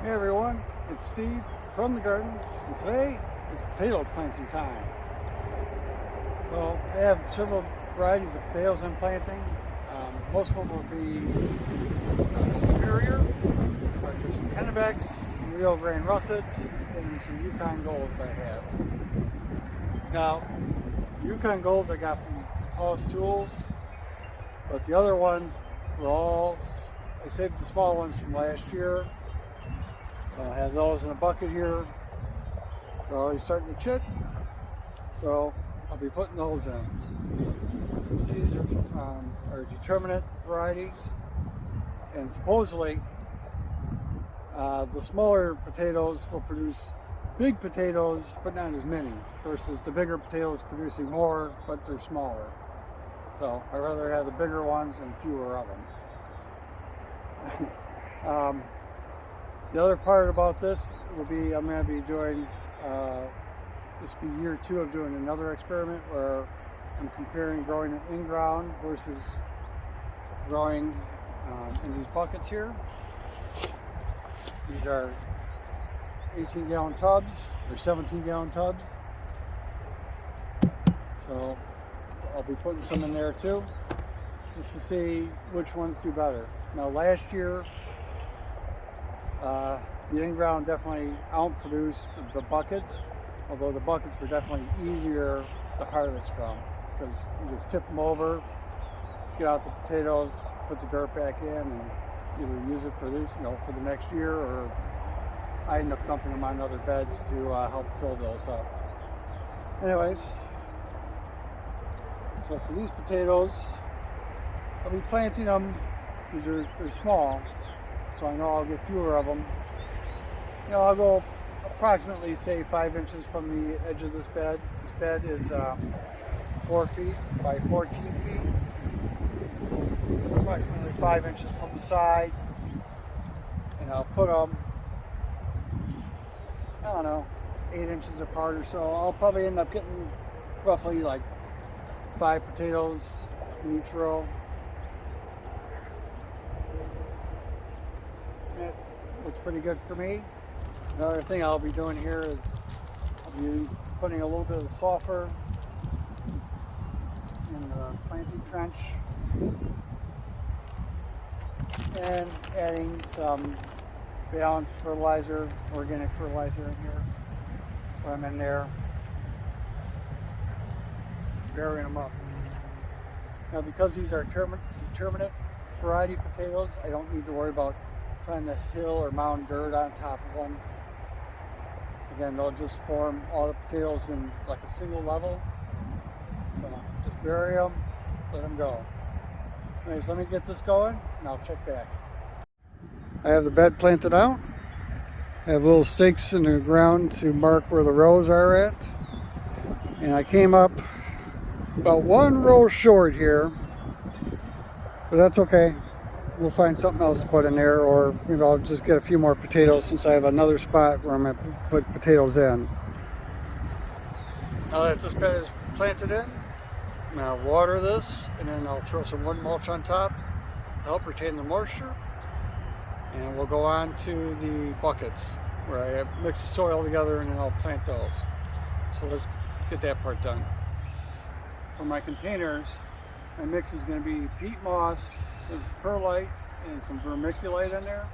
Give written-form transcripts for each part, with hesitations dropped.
Hey everyone, it's Steve from the garden, and today is potato planting time. So I have several varieties of potatoes I'm planting. Most of them will be superior, but there's some Kennebecks, some real grain russets, and some Yukon Golds I have. Now, Yukon Golds I got from Paul's Tools, but the other ones were all, I saved the small ones from last year. I have those in a bucket here. They're already starting to chit, so I'll be putting those in. Since these are determinate varieties, and supposedly the smaller potatoes will produce big potatoes, but not as many, versus the bigger potatoes producing more, but they're smaller. So I'd rather have the bigger ones and fewer of them. The other part about this will be I'm going to be doing, this will be year 2 of doing another experiment where I'm comparing growing it in ground versus growing in these buckets here. These are 18-gallon tubs or 17-gallon tubs. So I'll be putting some in there too, just to see which ones do better. Now last year, the in-ground definitely outproduced the buckets, although the buckets were definitely easier to harvest from because you just tip them over, get out the potatoes, put the dirt back in, and either use it for this, for the next year, or I end up dumping them on other beds to help fill those up. Anyways, so for these potatoes, I'll be planting them because they're small. So I know I'll get fewer of them. I'll go approximately, say, 5 inches from the edge of this bed. This bed is 4 feet by 14 feet. So approximately 5 inches from the side. And I'll put them, 8 inches apart or so. I'll probably end up getting roughly like 5 potatoes in each row. Looks pretty good for me. Another thing I'll be doing here is I'll be putting a little bit of sulfur in the planting trench and adding some balanced fertilizer, organic fertilizer in here. Put them in there, burying them up. Now because these are determinate variety potatoes, I don't need to worry about trying to hill or mound dirt on top of them. Again, they'll just form all the potatoes in like a single level. So just bury them, let them go. Anyways, let me get this going and I'll check back. I have the bed planted out. I have little stakes in the ground to mark where the rows are at. And I came up about 1 row short here, but that's okay. We'll find something else to put in there, or maybe I'll just get a few more potatoes since I have another spot where I'm going to put potatoes in. Now that this bed is planted in, I'm going to water this, and then I'll throw some wood mulch on top to help retain the moisture. And we'll go on to the buckets where I mix the soil together and then I'll plant those. So let's get that part done. For my containers, my mix is going to be peat moss with perlite and some vermiculite in there.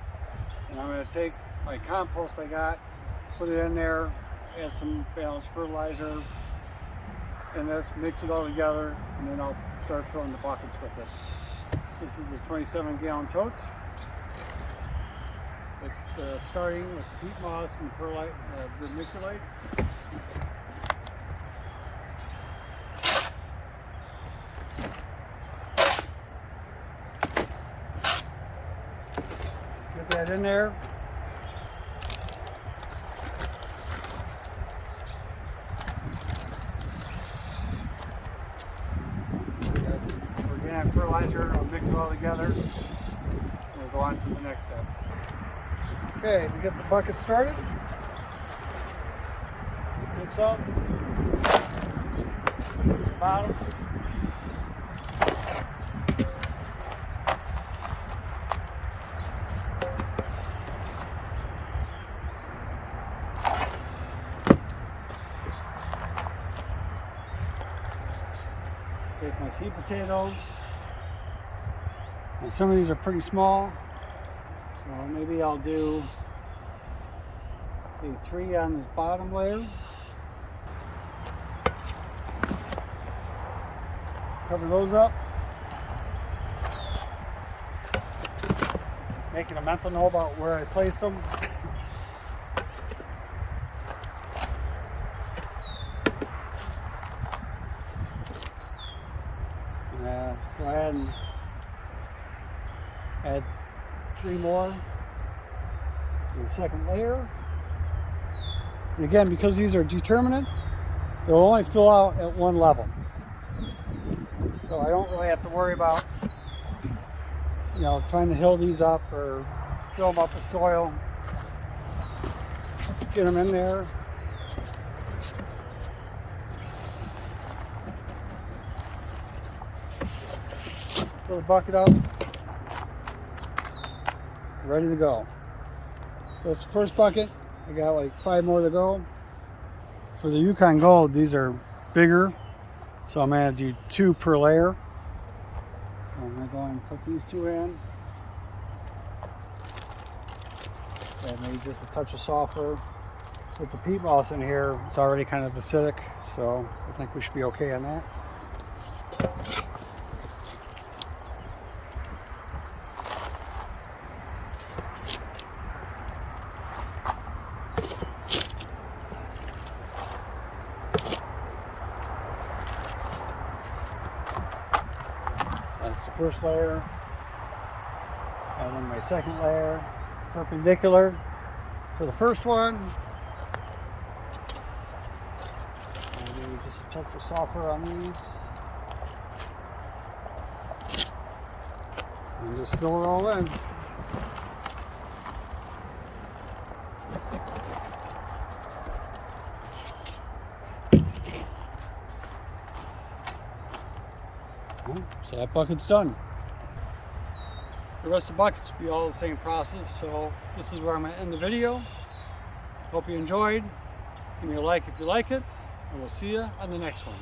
And I'm going to take my compost I got, put it in there, add some balanced fertilizer, and let's mix it all together, and then I'll start filling the buckets with it. This is a 27-gallon tote. It's starting with the peat moss and the perlite and vermiculite. Get that in there. Organic fertilizer, I'll mix it all together. We'll go on to the next step. Okay, to get the bucket started, take some to the bottom. with my sweet potatoes. And some of these are pretty small, so maybe I'll do, say, 3 on this bottom layer. Cover those up. Making a mental note about where I placed them. Go ahead and add 3 more in the second layer. And again, because these are determinate, they'll only fill out at one level. So I don't really have to worry about, you know, trying to hill these up or fill them up with soil. Just get them in there. Fill the bucket up. Ready to go. So that's the first bucket. I got like 5 more to go. For the Yukon Gold, these are bigger, so I'm going to do 2 per layer. So I'm going to go and put these 2 in. And maybe just a touch of sulfur. With the peat moss in here, it's already kind of acidic, so I think we should be okay on that. That's the first layer, and then my second layer, perpendicular to the first one. Maybe just a touch of sulfur on these, and just fill it all in. So that bucket's done. The rest of the buckets will be all the same process, so this is where I'm going to end the video. Hope you enjoyed. Give me a like if you like it, and we'll see you on the next one.